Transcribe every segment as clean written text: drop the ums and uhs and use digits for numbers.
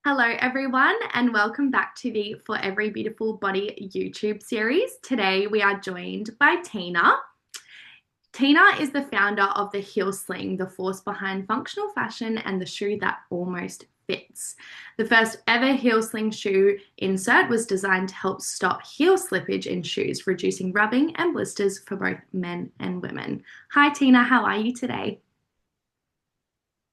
Hello, everyone, and welcome back to the For Every Beautiful Body YouTube series. Today, we are joined by Tina. Tina is the founder of the Heel Sling, the force behind functional fashion and the shoe that almost fits. The first ever heel sling shoe insert was designed to help stop heel slippage in shoes, reducing rubbing and blisters for both men and women. Hi, Tina, how are you today?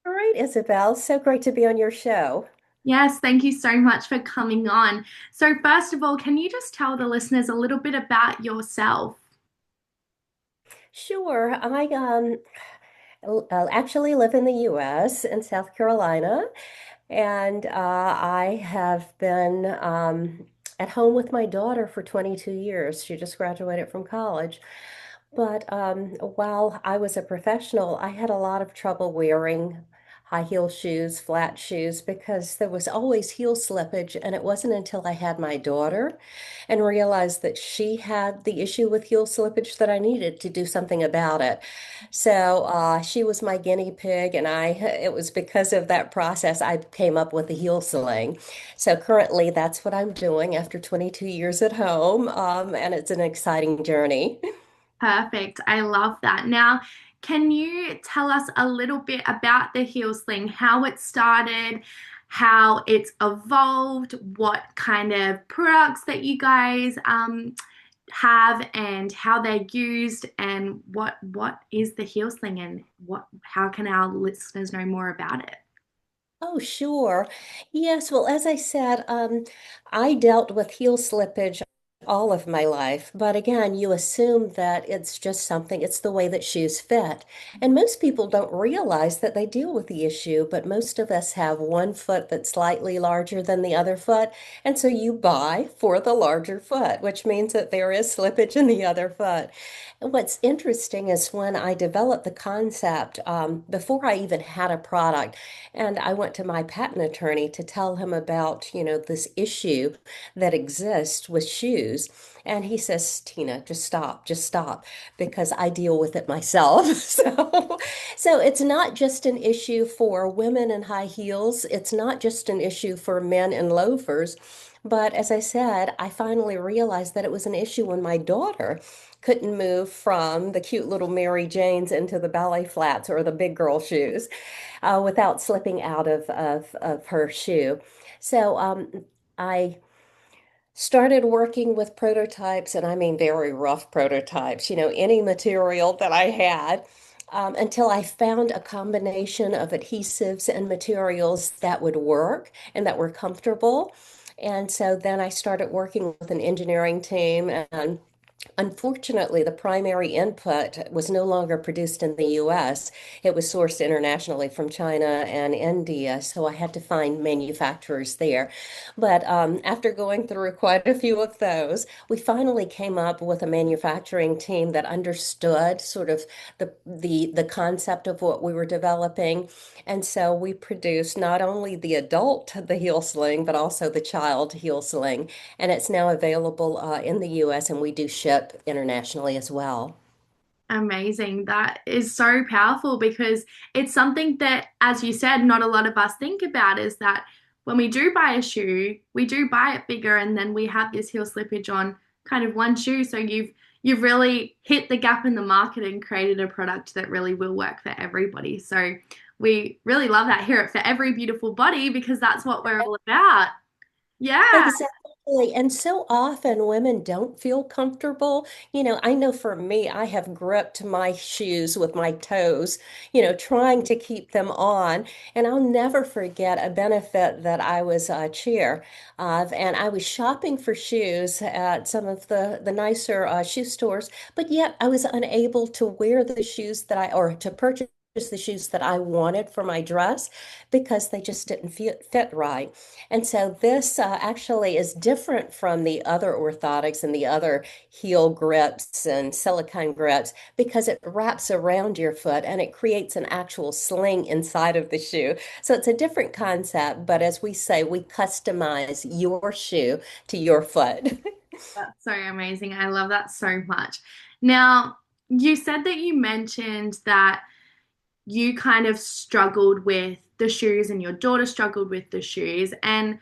All right, Isabel. So great to be on your show. Yes, thank you so much for coming on. So, first of all, can you just tell the listeners a little bit about yourself? Sure. I actually live in the U.S. in South Carolina, and I have been at home with my daughter for 22 years. She just graduated from college. But while I was a professional, I had a lot of trouble wearing high heel shoes, flat shoes, because there was always heel slippage. And it wasn't until I had my daughter and realized that she had the issue with heel slippage that I needed to do something about it. So she was my guinea pig, and it was because of that process I came up with the heel sling. So currently, that's what I'm doing after 22 years at home, and it's an exciting journey. Perfect. I love that. Now, can you tell us a little bit about the heel sling, how it started, how it's evolved, what kind of products that you guys have, and how they're used, and what is the heel sling, and what how can our listeners know more about it? Oh, sure. Yes, well, as I said, I dealt with heel slippage all of my life. But again, you assume that it's just something, it's the way that shoes fit. And most people don't realize that they deal with the issue, but most of us have one foot that's slightly larger than the other foot. And so you buy for the larger foot, which means that there is slippage in the other foot. And what's interesting is when I developed the concept, before I even had a product, and I went to my patent attorney to tell him about, this issue that exists with shoes. And he says, Tina, just stop, because I deal with it myself. So it's not just an issue for women in high heels. It's not just an issue for men in loafers. But as I said, I finally realized that it was an issue when my daughter couldn't move from the cute little Mary Janes into the ballet flats or the big girl shoes without slipping out of her shoe. So I started working with prototypes, and I mean very rough prototypes, any material that I had. Until I found a combination of adhesives and materials that would work and that were comfortable. And so then I started working with an engineering team, and unfortunately, the primary input was no longer produced in the US. It was sourced internationally from China and India, so I had to find manufacturers there. But after going through quite a few of those, we finally came up with a manufacturing team that understood sort of the concept of what we were developing. And so we produced not only the heel sling, but also the child heel sling, and it's now available in the US, and we do ship internationally as well. Amazing. That is so powerful because it's something that, as you said, not a lot of us think about is that when we do buy a shoe, we do buy it bigger and then we have this heel slippage on kind of one shoe. So you've really hit the gap in the market and created a product that really will work for everybody. So we really love that here at For Every Beautiful Body because that's what we're all about. Yeah. Exactly. And so often women don't feel comfortable. I know for me, I have gripped my shoes with my toes, trying to keep them on. And I'll never forget a benefit that I was chair of. And I was shopping for shoes at some of the nicer shoe stores, but yet I was unable to wear the shoes or to purchase the shoes that I wanted for my dress because they just didn't fit right. And so this actually is different from the other orthotics and the other heel grips and silicone grips because it wraps around your foot and it creates an actual sling inside of the shoe. So it's a different concept, but as we say, we customize your shoe to your foot. That's so amazing. I love that so much. Now, you said that you mentioned that you kind of struggled with the shoes and your daughter struggled with the shoes. And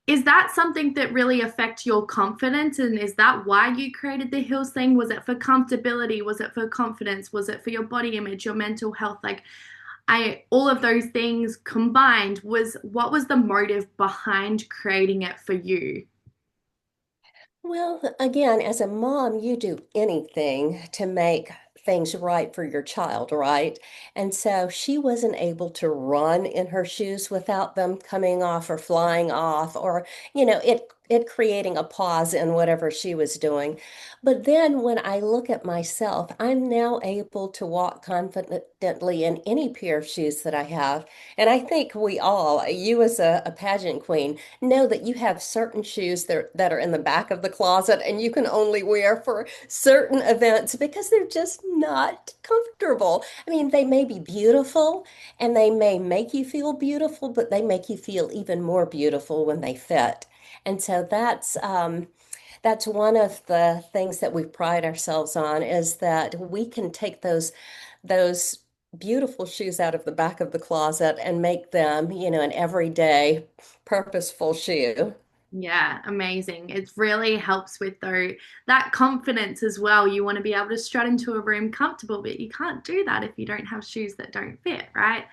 is that something that really affects your confidence? And is that why you created the Heel Sling? Was it for comfortability? Was it for confidence? Was it for your body image, your mental health? Like, I all of those things combined, was what was the motive behind creating it for you? Well, again, as a mom, you do anything to make things right for your child, right? And so she wasn't able to run in her shoes without them coming off or flying off or, it creating a pause in whatever she was doing. But then when I look at myself, I'm now able to walk confidently in any pair of shoes that I have. And I think we all, you as a pageant queen, know that you have certain shoes that are in the back of the closet and you can only wear for certain events because they're just not comfortable. I mean, they may be beautiful and they may make you feel beautiful, but they make you feel even more beautiful when they fit. And so that's one of the things that we pride ourselves on is that we can take those beautiful shoes out of the back of the closet and make them, an everyday purposeful shoe. Yeah, amazing. It really helps with though that confidence as well. You want to be able to strut into a room comfortable, but you can't do that if you don't have shoes that don't fit, right?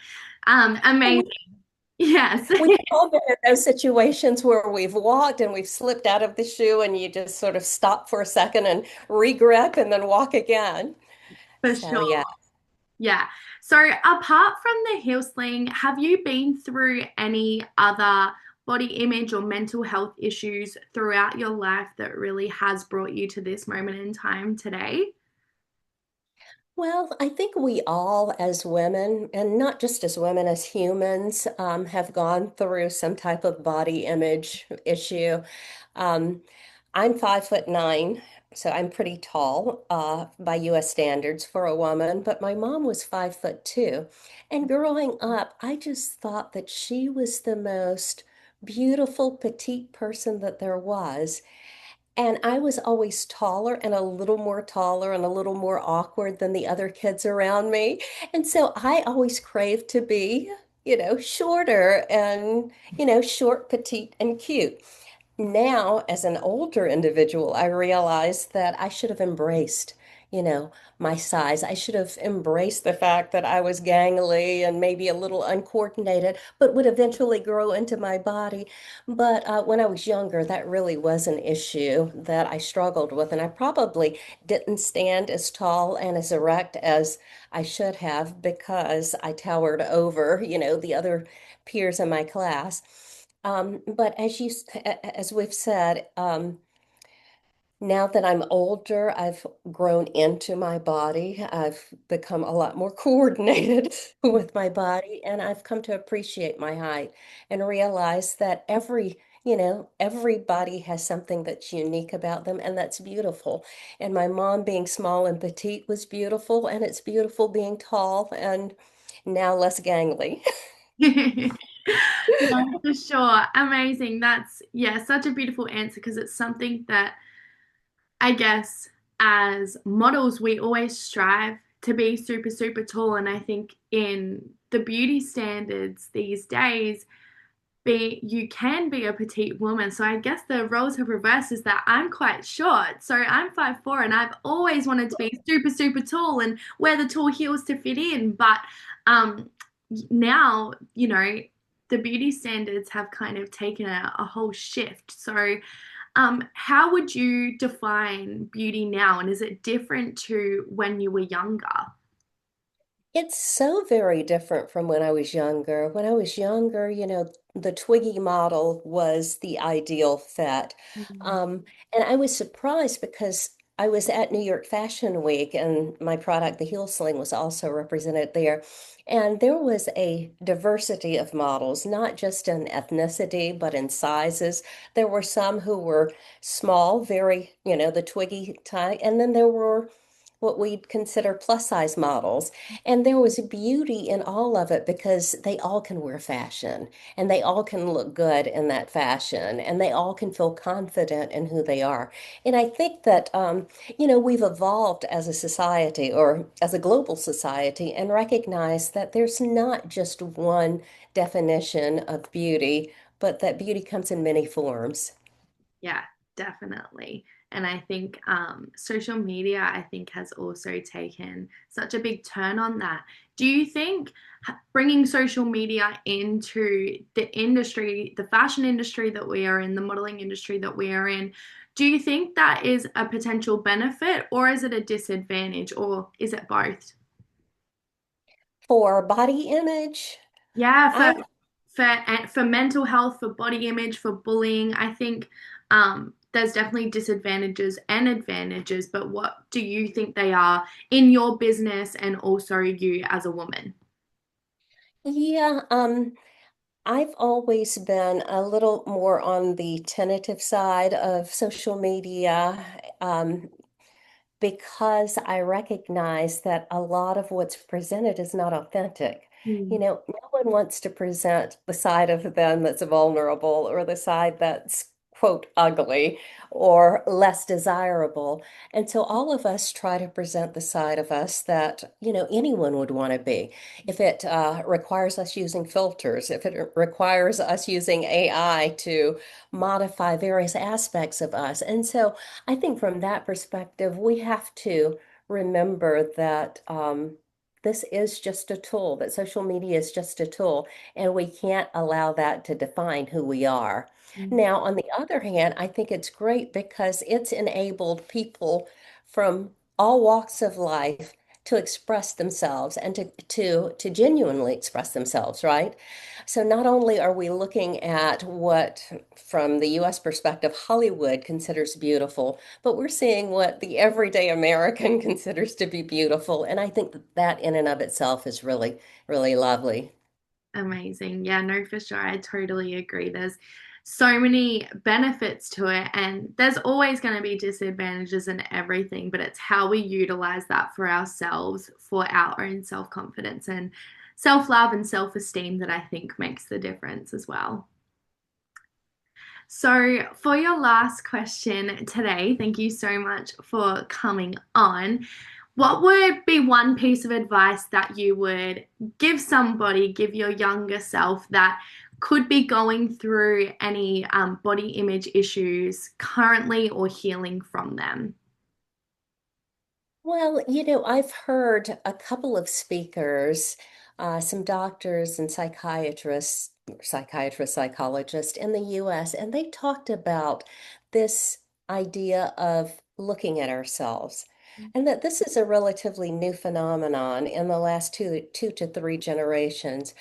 And Amazing. Yes, we've all been in those situations where we've walked and we've slipped out of the shoe and you just sort of stop for a second and regret and then walk again. for So yeah. sure. Yeah. So apart from the heel sling, have you been through any other body image or mental health issues throughout your life that really has brought you to this moment in time today? Well, I think we all, as women, and not just as women, as humans, have gone through some type of body image issue. Um, I'm 5'9", so I'm pretty tall by US standards for a woman, but my mom was 5'2". And growing up, I just thought that she was the most beautiful petite person that there was. And I was always taller and a little more taller and a little more awkward than the other kids around me. And so I always craved to be, shorter and, short, petite, and cute. Now, as an older individual, I realize that I should have embraced, my size. I should have embraced the fact that I was gangly and maybe a little uncoordinated, but would eventually grow into my body. But when I was younger, that really was an issue that I struggled with. And I probably didn't stand as tall and as erect as I should have because I towered over, the other peers in my class. But as we've said, now that I'm older, I've grown into my body. I've become a lot more coordinated with my body, and I've come to appreciate my height and realize that everybody has something that's unique about them, and that's beautiful. And my mom being small and petite was beautiful, and it's beautiful being tall and now less gangly. Yeah, for sure. Amazing. That's, yeah, such a beautiful answer because it's something that I guess as models, we always strive to be super, super tall. And I think in the beauty standards these days, you can be a petite woman. So I guess the roles have reversed is that I'm quite short. So I'm 5'4" and I've always wanted to be super, super tall and wear the tall heels to fit in. But um now, the beauty standards have kind of taken a whole shift. So how would you define beauty now? And is it different to when you were younger? It's so very different from when I was younger. When I was younger, the Twiggy model was the ideal fit. Mhm. Um, and I was surprised because I was at New York Fashion Week and my product, the Heel Sling, was also represented there. And there was a diversity of models, not just in ethnicity, but in sizes. There were some who were small, very, the Twiggy type, and then there were what we'd consider plus size models. And there was beauty in all of it because they all can wear fashion and they all can look good in that fashion and they all can feel confident in who they are. And I think that, we've evolved as a society or as a global society and recognize that there's not just one definition of beauty, but that beauty comes in many forms. Yeah, definitely. And I think social media, I think, has also taken such a big turn on that. Do you think bringing social media into the industry, the fashion industry that we are in, the modeling industry that we are in, do you think that is a potential benefit or is it a disadvantage or is it both? For body image, Yeah, I for mental health, for body image, for bullying, I think there's definitely disadvantages and advantages, but what do you think they are in your business and also you as a woman? yeah, I've always been a little more on the tentative side of social media. Because I recognize that a lot of what's presented is not authentic. Mm, No one wants to present the side of them that's vulnerable or the side that's, quote, ugly or less desirable. And so all of us try to present the side of us that, anyone would want to be. If it requires us using filters, if it requires us using AI to modify various aspects of us. And so I think from that perspective, we have to remember that this is just a tool, that social media is just a tool, and we can't allow that to define who we are. mm, Now, on the other hand, I think it's great because it's enabled people from all walks of life to express themselves and to genuinely express themselves, right? So not only are we looking at what, from the US perspective, Hollywood considers beautiful, but we're seeing what the everyday American considers to be beautiful. And I think that that in and of itself is really, really lovely. amazing. Yeah, no, for sure. I totally agree. There's so many benefits to it, and there's always going to be disadvantages and everything, but it's how we utilize that for ourselves, for our own self confidence and self love and self esteem that I think makes the difference as well. So, for your last question today, thank you so much for coming on. What would be one piece of advice that you would give somebody, give your younger self that could be going through any body image issues currently or healing from them? Well, I've heard a couple of speakers, some doctors and psychologists in the US, and they talked about this idea of looking at ourselves. And that this is a relatively new phenomenon in the last two to three generations.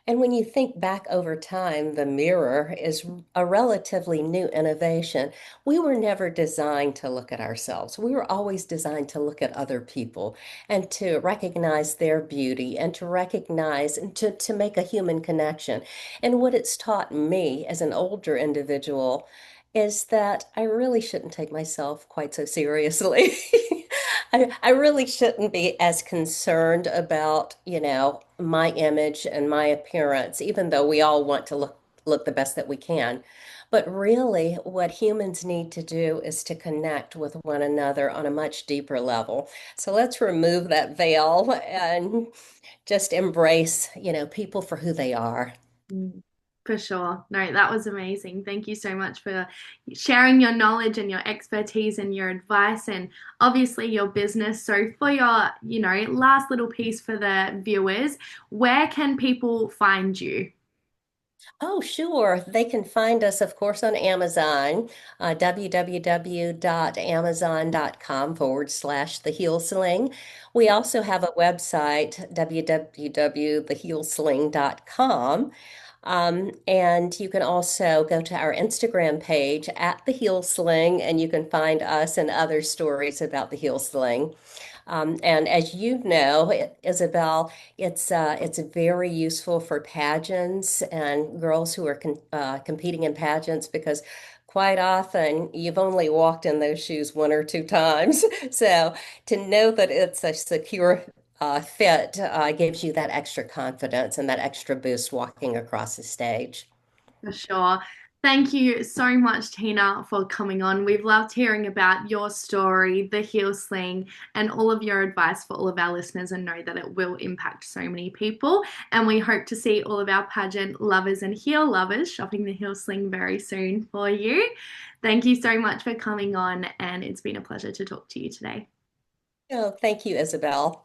And when you think back over time, the mirror is a relatively new innovation. We were never designed to look at ourselves. We were always designed to look at other people and to recognize their beauty and to recognize and to make a human connection. And what it's taught me as an older individual is that I really shouldn't take myself quite so seriously. I really shouldn't be as concerned about, my image and my appearance, even though we all want to look the best that we can. But really, what humans need to do is to connect with one another on a much deeper level. So let's remove that veil and just embrace, people for who they are. Mm, for sure. No, that was amazing. Thank you so much for sharing your knowledge and your expertise and your advice and obviously your business. So for your, last little piece for the viewers, where can people find you? Oh, sure. They can find us, of course, on Amazon, www.amazon.com/ the Heel Sling. We also have a website, www.theheelsling.com. And you can also go to our Instagram page at the Heel Sling, and you can find us and other stories about the Heel Sling. And as you know, Isabel, it's very useful for pageants and girls who are competing in pageants because quite often you've only walked in those shoes one or two times. So to know that it's a secure fit gives you that extra confidence and that extra boost walking across the stage. For sure. Thank you so much, Tina, for coming on. We've loved hearing about your story, the heel sling, and all of your advice for all of our listeners, and know that it will impact so many people. And we hope to see all of our pageant lovers and heel lovers shopping the heel sling very soon for you. Thank you so much for coming on, and it's been a pleasure to talk to you today. Oh, thank you, Isabel.